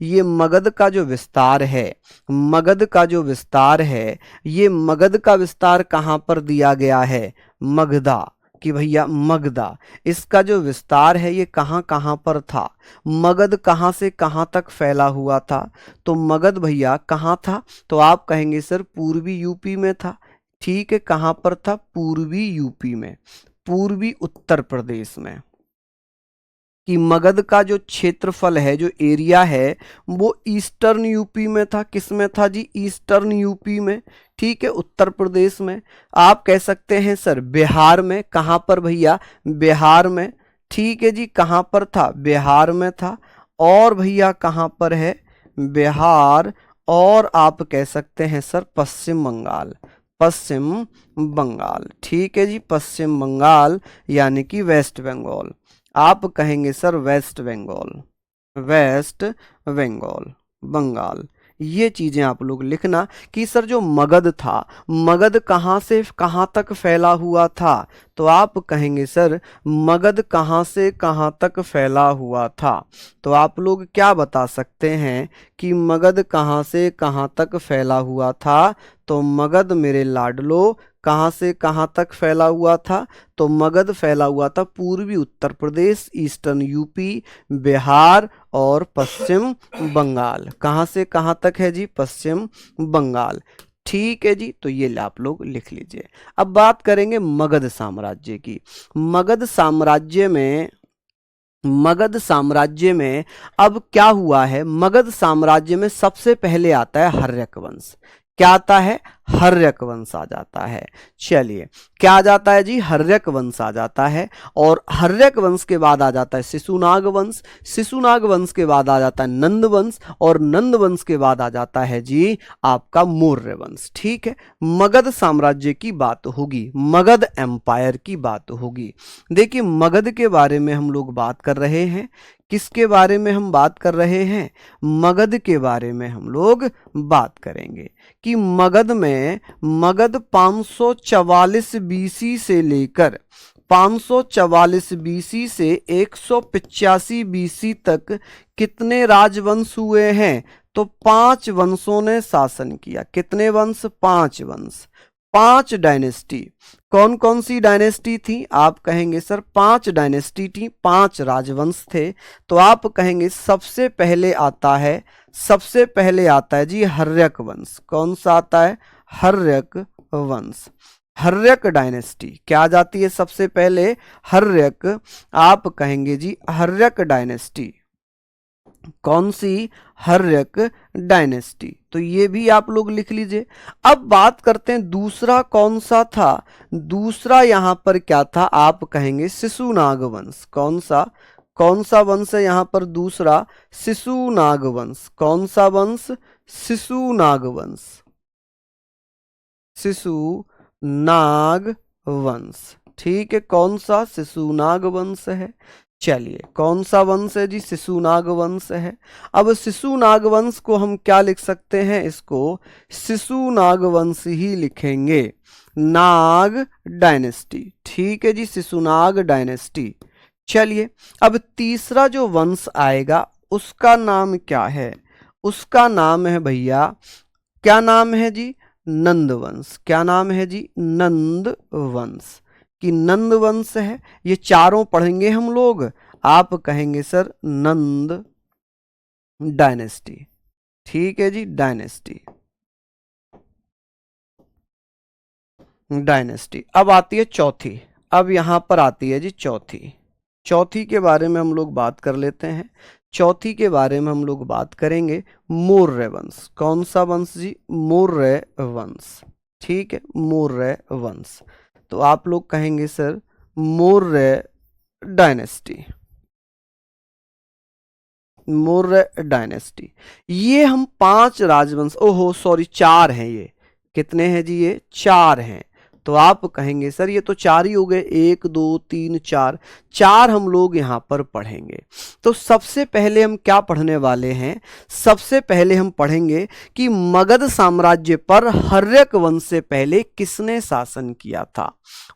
ये मगध का जो विस्तार है, मगध का जो विस्तार है, ये मगध का विस्तार कहाँ पर दिया गया है, मगधा, कि भैया मगधा, इसका जो विस्तार है ये कहाँ कहाँ पर था, मगध कहाँ से कहाँ तक फैला हुआ था। तो मगध भैया कहाँ था, तो आप कहेंगे सर पूर्वी यूपी में था, ठीक है। कहाँ पर था, पूर्वी यूपी में, पूर्वी उत्तर प्रदेश में, कि मगध का जो क्षेत्रफल है, जो एरिया है, वो ईस्टर्न यूपी में था। किस में था जी, ईस्टर्न यूपी में, ठीक है, उत्तर प्रदेश में। आप कह सकते हैं सर बिहार में, कहाँ पर भैया, बिहार में, ठीक है जी। कहाँ पर था, बिहार में था। और भैया कहाँ पर है, बिहार, और आप कह सकते हैं सर पश्चिम बंगाल, पश्चिम बंगाल, ठीक है जी, पश्चिम बंगाल यानी कि वेस्ट बंगाल, आप कहेंगे सर वेस्ट बंगाल, वेस्ट बंगाल, बंगाल। ये चीजें आप लोग लिखना कि सर जो मगध था, मगध कहाँ से कहाँ तक फैला हुआ था, तो आप कहेंगे सर मगध कहाँ से कहाँ तक फैला हुआ था। तो आप लोग क्या बता सकते हैं कि मगध कहाँ से कहाँ तक फैला हुआ था, तो मगध मेरे लाडलो कहाँ से कहाँ तक फैला हुआ था, तो मगध फैला हुआ था पूर्वी उत्तर प्रदेश, ईस्टर्न यूपी, बिहार और पश्चिम बंगाल। कहाँ से कहाँ तक है जी, पश्चिम बंगाल। ठीक है जी, तो ये आप लोग लिख लीजिए। अब बात करेंगे मगध साम्राज्य की। मगध साम्राज्य में, मगध साम्राज्य में अब क्या हुआ है, मगध साम्राज्य में सबसे पहले आता है हर्यक वंश। क्या आता है, हर्यक वंश आ जाता है। चलिए क्या आ जाता है जी, हर्यक वंश आ जाता है। और हर्यक वंश के बाद आ जाता है शिशुनाग वंश, शिशुनाग वंश के बाद आ जाता है नंद वंश, और नंद वंश के बाद आ जाता है जी आपका मौर्य वंश। ठीक है, मगध साम्राज्य की बात होगी, मगध एम्पायर की बात होगी। देखिए मगध के बारे में हम लोग बात कर रहे हैं, किसके बारे में हम बात कर रहे हैं, मगध के बारे में हम लोग बात करेंगे कि मगध में, मगध 544 बीसी से लेकर 544 बीसी से 185 बीसी तक कितने राजवंश हुए हैं, तो 5 वंशों ने शासन किया। कितने वंश, 5 वंश, 5 डायनेस्टी। कौन कौन सी डायनेस्टी थी, आप कहेंगे सर 5 डायनेस्टी थी, 5 राजवंश थे। तो आप कहेंगे सबसे पहले आता है, सबसे पहले आता है जी हर्यक वंश। कौन सा आता है, हर्यक वंश, हर्यक डायनेस्टी। क्या आ जाती है सबसे पहले, हर्यक। आप कहेंगे जी हर्यक डायनेस्टी। कौन सी, हर्यक डायनेस्टी। तो ये भी आप लोग लिख लीजिए। अब बात करते हैं दूसरा कौन सा था, दूसरा यहां पर क्या था, आप कहेंगे शिशुनाग वंश। कौन सा, कौन सा वंश है यहां पर दूसरा, शिशुनाग वंश। कौन सा वंश, शिशुनाग वंश, शिशुनाग वंश। ठीक है, कौन सा, शिशुनाग वंश है। चलिए कौन सा वंश है जी, शिशुनाग वंश है। अब शिशुनाग वंश को हम क्या लिख सकते हैं, इसको शिशुनाग वंश ही लिखेंगे, नाग डायनेस्टी। ठीक है जी, शिशुनाग डायनेस्टी। चलिए अब तीसरा जो वंश आएगा उसका नाम क्या है, उसका नाम है भैया, क्या नाम है जी, नंद वंश। क्या नाम है जी, नंद वंश। कि नंद वंश है, ये चारों पढ़ेंगे हम लोग। आप कहेंगे सर नंद डायनेस्टी। ठीक है जी, डायनेस्टी, डायनेस्टी। अब आती है चौथी, अब यहां पर आती है जी चौथी। चौथी के बारे में हम लोग बात कर लेते हैं। चौथी के बारे में हम लोग बात करेंगे मौर्य वंश। कौन सा वंश जी, मौर्य वंश। ठीक है, मौर्य वंश। तो आप लोग कहेंगे sir Maurya dynasty, Maurya dynasty. ये हम 5 राजवंश, ओहो सॉरी 4 हैं ये। कितने हैं जी, ये 4 हैं। तो आप कहेंगे सर ये तो 4 ही हो गए, 1 2 3 4, 4 हम लोग यहां पर पढ़ेंगे। तो सबसे पहले हम क्या पढ़ने वाले हैं, सबसे पहले हम पढ़ेंगे कि मगध साम्राज्य पर हर्यक वंश से पहले किसने शासन किया था।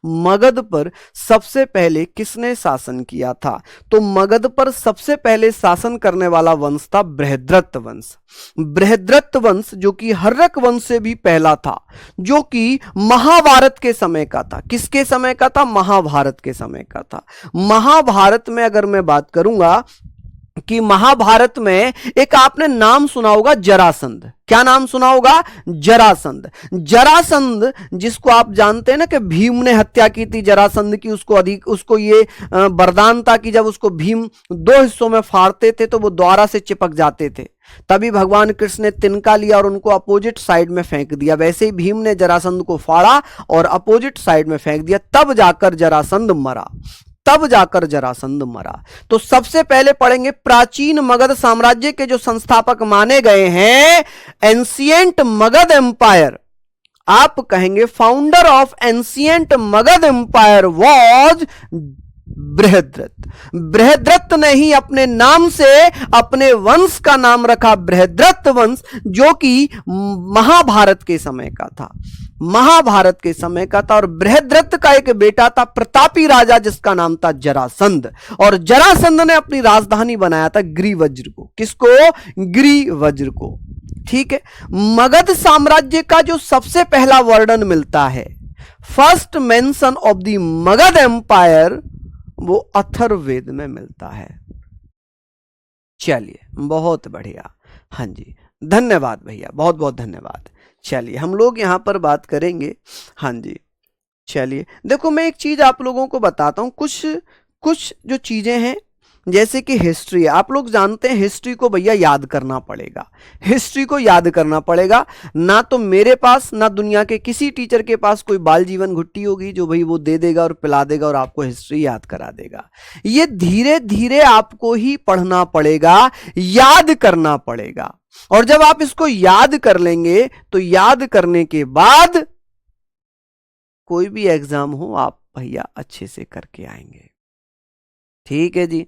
मगध पर सबसे पहले किसने शासन किया था, तो मगध पर सबसे पहले शासन करने वाला वंश था बृहद्रथ वंश। बृहद्रथ वंश जो कि हर्यक वंश से भी पहला था, जो कि महाभारत के समय का था। किसके समय का था, महाभारत के समय का था। महाभारत में अगर मैं बात करूंगा कि महाभारत में एक आपने नाम सुना होगा जरासंध। क्या नाम सुना होगा, जरासंध। जरासंध जिसको आप जानते हैं ना कि भीम ने हत्या की थी जरासंध की, उसको ये वरदान था कि जब उसको भीम 2 हिस्सों में फाड़ते थे तो वो द्वारा से चिपक जाते थे। तभी भगवान कृष्ण ने तिनका लिया और उनको अपोजिट साइड में फेंक दिया। वैसे ही भीम ने जरासंध को फाड़ा और अपोजिट साइड में फेंक दिया, तब जाकर जरासंध मरा, तब जाकर जरासंध मरा। तो सबसे पहले पढ़ेंगे प्राचीन मगध साम्राज्य के जो संस्थापक माने गए हैं, एंशिएंट मगध एम्पायर। आप कहेंगे founder of ancient Magadha empire was Brihadratha. Brihadratha ने ही अपने नाम से अपने वंश का नाम रखा बृहद्रथ वंश, जो कि महाभारत के समय का था, महाभारत के समय का था। और बृहद्रथ का एक बेटा था प्रतापी राजा, जिसका नाम था जरासंध, और जरासंध ने अपनी राजधानी बनाया था गिरिवज्र को। किसको? गिरिवज्र को। ठीक है। मगध साम्राज्य का जो सबसे पहला वर्णन मिलता है, first mention of the Magadha empire, वो अथर्ववेद में मिलता है। चलिए, बहुत बढ़िया। हाँ जी, धन्यवाद भैया, बहुत बहुत धन्यवाद। चलिए, हम लोग यहां पर बात करेंगे। हाँ जी, चलिए देखो, मैं एक चीज आप लोगों को बताता हूं। कुछ जो चीजें हैं, जैसे कि हिस्ट्री, आप लोग जानते हैं हिस्ट्री को भैया याद करना पड़ेगा, हिस्ट्री को याद करना पड़ेगा। ना तो मेरे पास, ना दुनिया के किसी टीचर के पास कोई बाल जीवन घुट्टी होगी जो भाई वो दे देगा और पिला देगा और आपको हिस्ट्री याद करा देगा। ये धीरे धीरे आपको ही पढ़ना पड़ेगा, याद करना पड़ेगा। और जब आप इसको याद कर लेंगे तो याद करने के बाद कोई भी एग्जाम हो आप भैया अच्छे से करके आएंगे। ठीक है जी।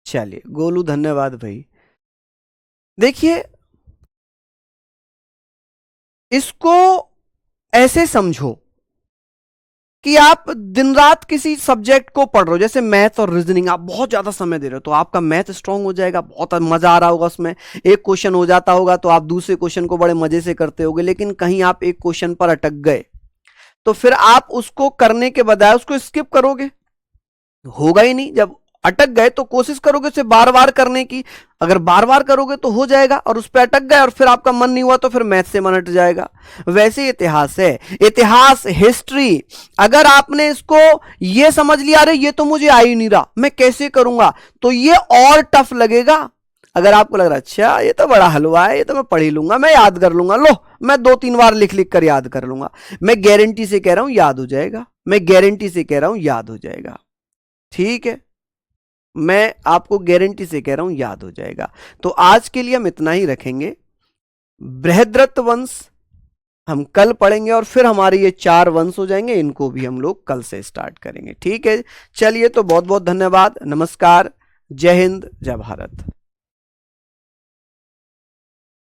चलिए गोलू, धन्यवाद भाई। देखिए, इसको ऐसे समझो कि आप दिन रात किसी सब्जेक्ट को पढ़ रहे हो, जैसे मैथ और रीजनिंग, आप बहुत ज्यादा समय दे रहे हो तो आपका मैथ स्ट्रांग हो जाएगा, बहुत मजा आ रहा होगा उसमें। एक क्वेश्चन हो जाता होगा तो आप दूसरे क्वेश्चन को बड़े मजे से करते होगे। लेकिन कहीं आप एक क्वेश्चन पर अटक गए तो फिर आप उसको करने के बजाय उसको स्किप करोगे, होगा ही नहीं। जब अटक गए तो कोशिश करोगे उसे बार बार करने की, अगर बार बार करोगे तो हो जाएगा। और उस पर अटक गए और फिर आपका मन नहीं हुआ तो फिर मैथ से मन हट जाएगा। वैसे इतिहास है, इतिहास, हिस्ट्री, अगर आपने इसको ये समझ लिया अरे ये तो मुझे आ ही नहीं रहा, मैं कैसे करूंगा, तो ये और टफ लगेगा। अगर आपको लग रहा है अच्छा ये तो बड़ा हलवा है, ये तो मैं पढ़ ही लूंगा, मैं याद कर लूंगा, लो मैं 2-3 बार लिख लिख कर याद कर लूंगा, मैं गारंटी से कह रहा हूं याद हो जाएगा, मैं गारंटी से कह रहा हूं याद हो जाएगा। ठीक है, मैं आपको गारंटी से कह रहा हूं याद हो जाएगा। तो आज के लिए हम इतना ही रखेंगे। बृहद्रथ वंश हम कल पढ़ेंगे और फिर हमारे ये 4 वंश हो जाएंगे, इनको भी हम लोग कल से स्टार्ट करेंगे। ठीक है, चलिए तो बहुत बहुत धन्यवाद, नमस्कार, जय हिंद, जय भारत।